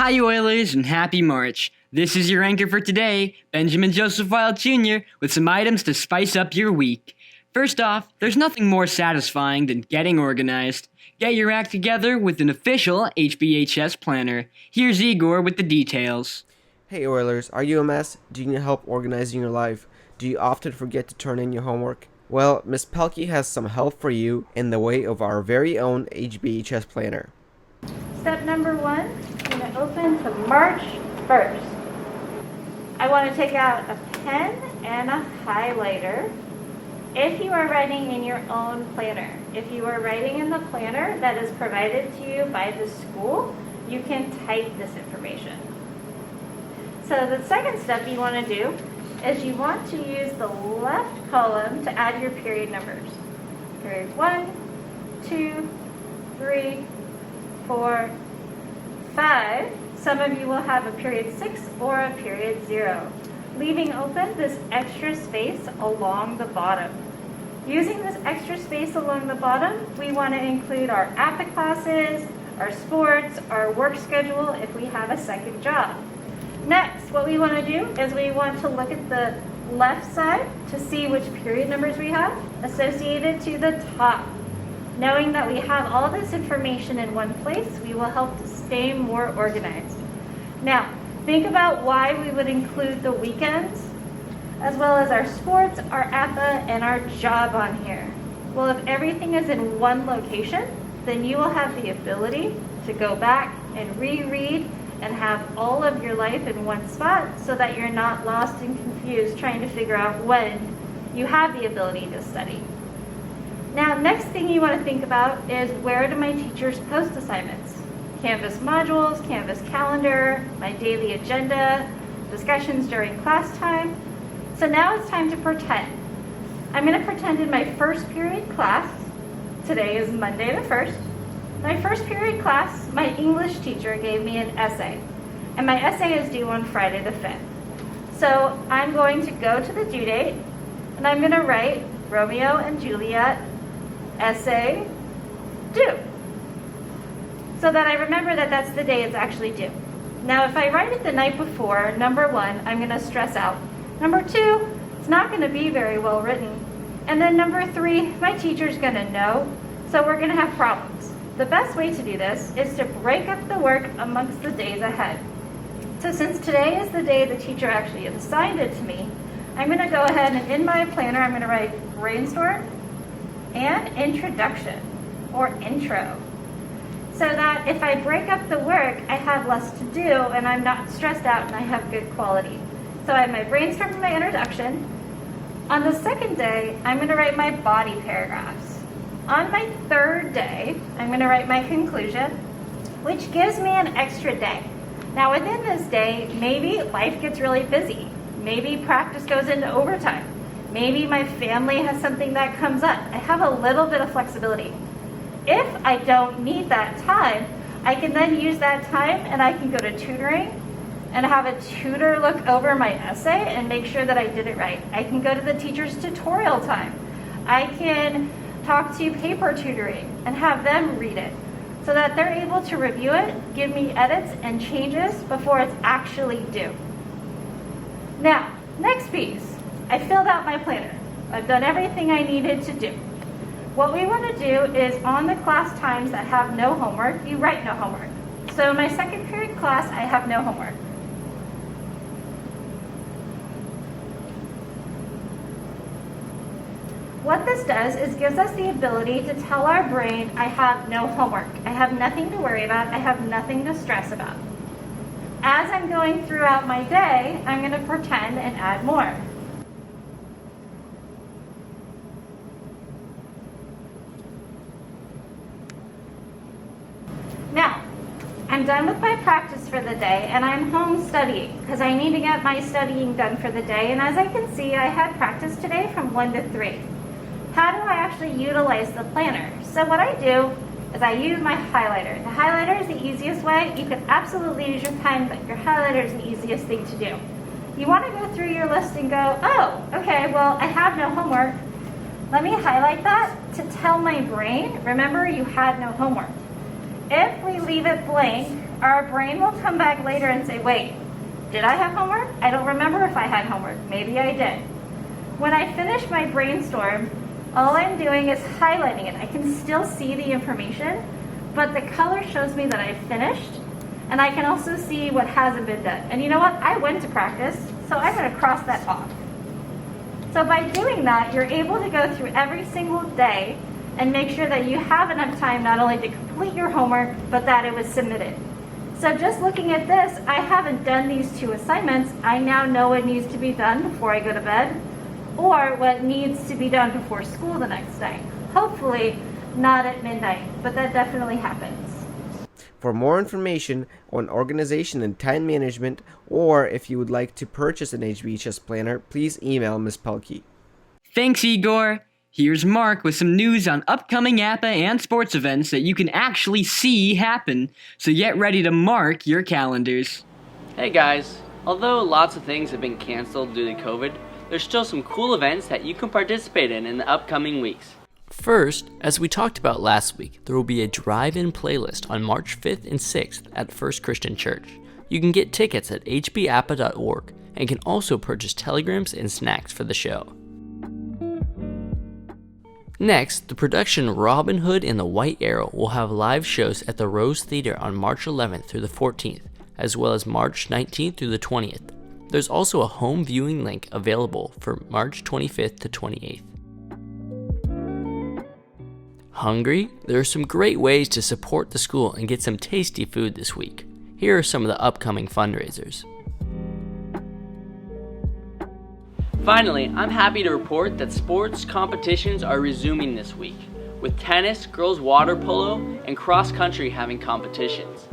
Hi Oilers and happy March. This is your anchor for today, Benjamin Joseph Wild Jr. with some items to spice up your week. First off, there's nothing more satisfying than getting organized. Get your act together with an official HBHS planner. Here's Egor with the details. Hey Oilers, are you a mess? Do you need help organizing your life? Do you often forget to turn in your homework? Well, Miss Pelkey has some help for you in the way of our very own HBHS planner. Step number 1, I'm going to open to March 1st. I want to take out a pen and a highlighter. If you are writing in your own planner, if you are writing in the planner that is provided to you by the school, you can type this information. So the second step you want to do is you want to use the left column to add your period numbers. Period 1, 2, 3, 4, 5. Some of you will have a period 6 or a period 0, leaving open this extra space along the bottom. Using this extra space along the bottom, we want to include our APA classes, our sports, our work schedule if we have a second job. Next, what we want to do is we want to look at the left side to see which period numbers we have associated to the top. Knowing that we have all this information in one place, we will help to stay more organized. Now, think about why we would include the weekends, as well as our sports, our APA, and our job on here. Well, if everything is in one location, then you will have the ability to go back and reread and have all of your life in one spot so that you're not lost and confused trying to figure out when you have the ability to study. Now, next thing you want to think about is where do my teachers post assignments? Canvas modules, Canvas calendar, my daily agenda, discussions during class time. So now it's time to pretend. I'm going to pretend in my first period class, today is Monday the 1st, my first period class, my English teacher gave me an essay. And my essay is due on Friday the 5th. So I'm going to go to the due date, and I'm going to write Romeo and Juliet essay due, so that I remember that that's the day it's actually due. Now, if I write it the night before, number 1, I'm going to stress out. Number 2, it's not going to be very well written. And then number 3, my teacher's going to know, so we're going to have problems. The best way to do this is to break up the work amongst the days ahead. So since today is the day the teacher actually assigned it to me, I'm going to go ahead and in my planner, I'm going to write brainstorm and introduction or intro, so that if I break up the work, I have less to do and I'm not stressed out and I have good quality. So I have my brainstorm and my introduction. On the second day, I'm going to write my body paragraphs. On my third day, I'm going to write my conclusion, which gives me an extra day. Now within this day, maybe life gets really busy. Maybe practice goes into overtime. Maybe my family has something that comes up. I have a little bit of flexibility. If I don't need that time, I can then use that time and I can go to tutoring and have a tutor look over my essay and make sure that I did it right. I can go to the teacher's tutorial time. I can talk to paper tutoring and have them read it so that they're able to review it, give me edits and changes before it's actually due. Now, next piece. I filled out my planner. I've done everything I needed to do. What we want to do is on the class times that have no homework, you write no homework. So in my second period class, I have no homework. What this does is gives us the ability to tell our brain, I have no homework. I have nothing to worry about. I have nothing to stress about. As I'm going throughout my day, I'm going to pretend and add more. Now, I'm done with my practice for the day and I'm home studying because I need to get my studying done for the day. And as I can see, I had practice today from 1 to 3. How do I actually utilize the planner? So what I do is I use my highlighter. The highlighter is the easiest way. You can absolutely use your pen, but your highlighter is the easiest thing to do. You want to go through your list and go, oh, okay, well, I have no homework. Let me highlight that to tell my brain, remember you had no homework. If we leave it blank, our brain will come back later and say, wait, did I have homework? I don't remember if I had homework. Maybe I did. When I finish my brainstorm, all I'm doing is highlighting it. I can still see the information, but the color shows me that I finished, and I can also see what hasn't been done. And you know what? I went to practice, so I'm going to cross that off. So by doing that, you're able to go through every single day and make sure that you have enough time not only to complete your homework, but that it was submitted. So just looking at this, I haven't done these 2 assignments. I now know what needs to be done before I go to bed, or what needs to be done before school the next day. Hopefully not at midnight, but that definitely happens. For more information on organization and time management, or if you would like to purchase an HBHS planner, please email Ms. Pelkey. Thanks, Egor. Here's Mark with some news on upcoming APA and sports events that you can actually see happen, so get ready to mark your calendars. Hey guys, although lots of things have been canceled due to COVID, there's still some cool events that you can participate in the upcoming weeks. First, as we talked about last week, there will be a drive-in playlist on March 5th and 6th at First Christian Church. You can get tickets at hbapa.org and can also purchase telegrams and snacks for the show. Next, the production Robin Hood and the White Arrow will have live shows at the Rose Theater on March 11th through the 14th, as well as March 19th through the 20th. There's also a home viewing link available for March 25th to 28th. Hungry? There are some great ways to support the school and get some tasty food this week. Here are some of the upcoming fundraisers. Finally, I'm happy to report that sports competitions are resuming this week, with tennis, girls water polo, and cross country having competitions.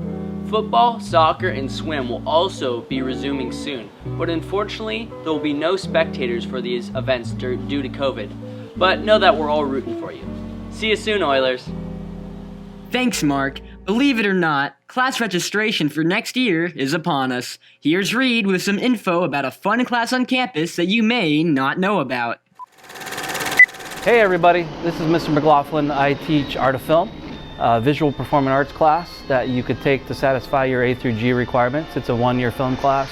Football, soccer, and swim will also be resuming soon, but unfortunately, there will be no spectators for these events due to COVID. But know that we're all rooting for you. See you soon, Oilers. Thanks, Mark. Believe it or not, class registration for next year is upon us. Here's Reed with some info about a fun class on campus that you may not know about. Hey everybody, this is Mr. McLaughlin. I teach art of film, a visual performing arts class that you could take to satisfy your A through G requirements. It's a one-year film class.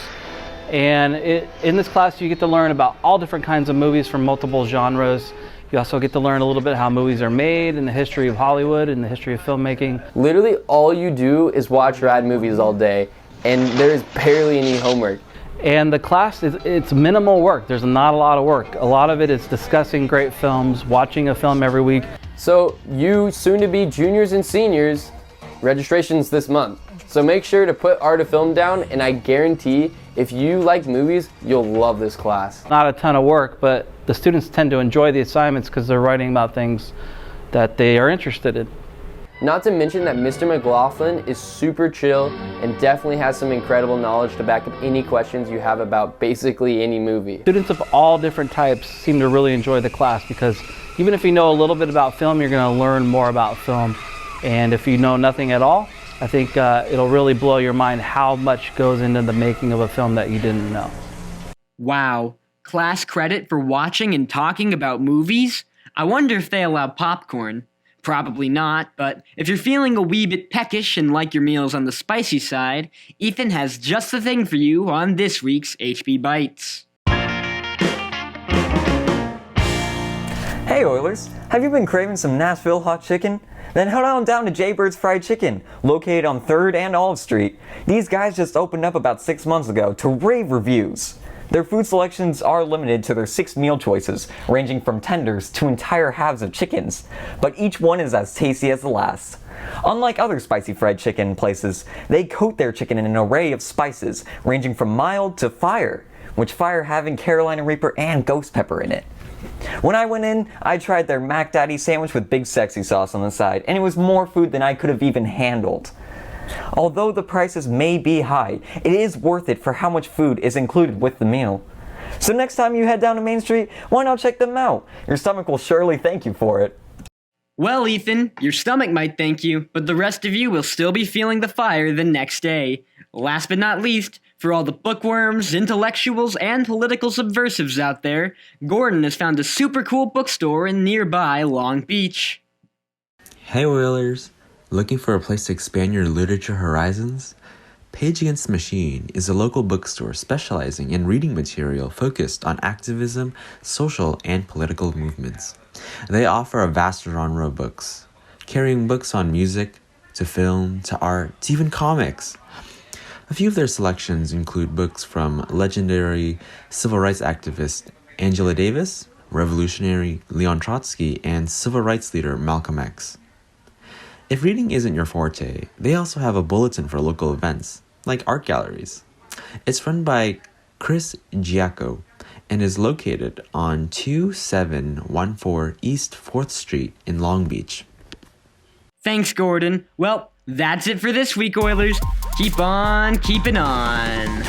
And in this class you get to learn about all different kinds of movies from multiple genres. You also get to learn a little bit how movies are made and the history of Hollywood and the history of filmmaking. Literally all you do is watch rad movies all day, and there's barely any homework. And the class, it's minimal work. There's not a lot of work. A lot of it is discussing great films, watching a film every week. So you soon-to-be juniors and seniors, registration's this month. So make sure to put art of film down, and I guarantee if you like movies, you'll love this class. Not a ton of work, but the students tend to enjoy the assignments because they're writing about things that they are interested in. Not to mention that Mr. McLaughlin is super chill and definitely has some incredible knowledge to back up any questions you have about basically any movie. Students of all different types seem to really enjoy the class because even if you know a little bit about film, you're going to learn more about film. And if you know nothing at all, I think it'll really blow your mind how much goes into the making of a film that you didn't know. Wow, class credit for watching and talking about movies? I wonder if they allow popcorn. Probably not, but if you're feeling a wee bit peckish and like your meals on the spicy side, Ethan has just the thing for you on this week's HB Bites. Hey Oilers, have you been craving some Nashville hot chicken? Then head on down to JayBird's Fried Chicken, located on 3rd and Olive Street. These guys just opened up about 6 months ago to rave reviews. Their food selections are limited to their 6 meal choices, ranging from tenders to entire halves of chickens, but each one is as tasty as the last. Unlike other spicy fried chicken places, they coat their chicken in an array of spices, ranging from mild to fire, which fire having Carolina Reaper and ghost pepper in it. When I went in, I tried their Mac Daddy sandwich with big sexy sauce on the side, and it was more food than I could have even handled. Although the prices may be high, it is worth it for how much food is included with the meal. So next time you head down to Main Street, why not check them out? Your stomach will surely thank you for it. Well, Ethan, your stomach might thank you, but the rest of you will still be feeling the fire the next day. Last but not least, for all the bookworms, intellectuals, and political subversives out there, Gordon has found a super cool bookstore in nearby Long Beach. Hey Oilers! Looking for a place to expand your literature horizons? Page Against the Machine is a local bookstore specializing in reading material focused on activism, social, and political movements. They offer a vast genre of books, carrying books on music, to film, to art, to even comics. A few of their selections include books from legendary civil rights activist Angela Davis, revolutionary Leon Trotsky, and civil rights leader Malcolm X. If reading isn't your forte, they also have a bulletin for local events, like art galleries. It's run by Chris Giacco and is located on 2714 East 4th Street in Long Beach. Thanks, Gordon. Well, that's it for this week, Oilers. Keep on keeping on.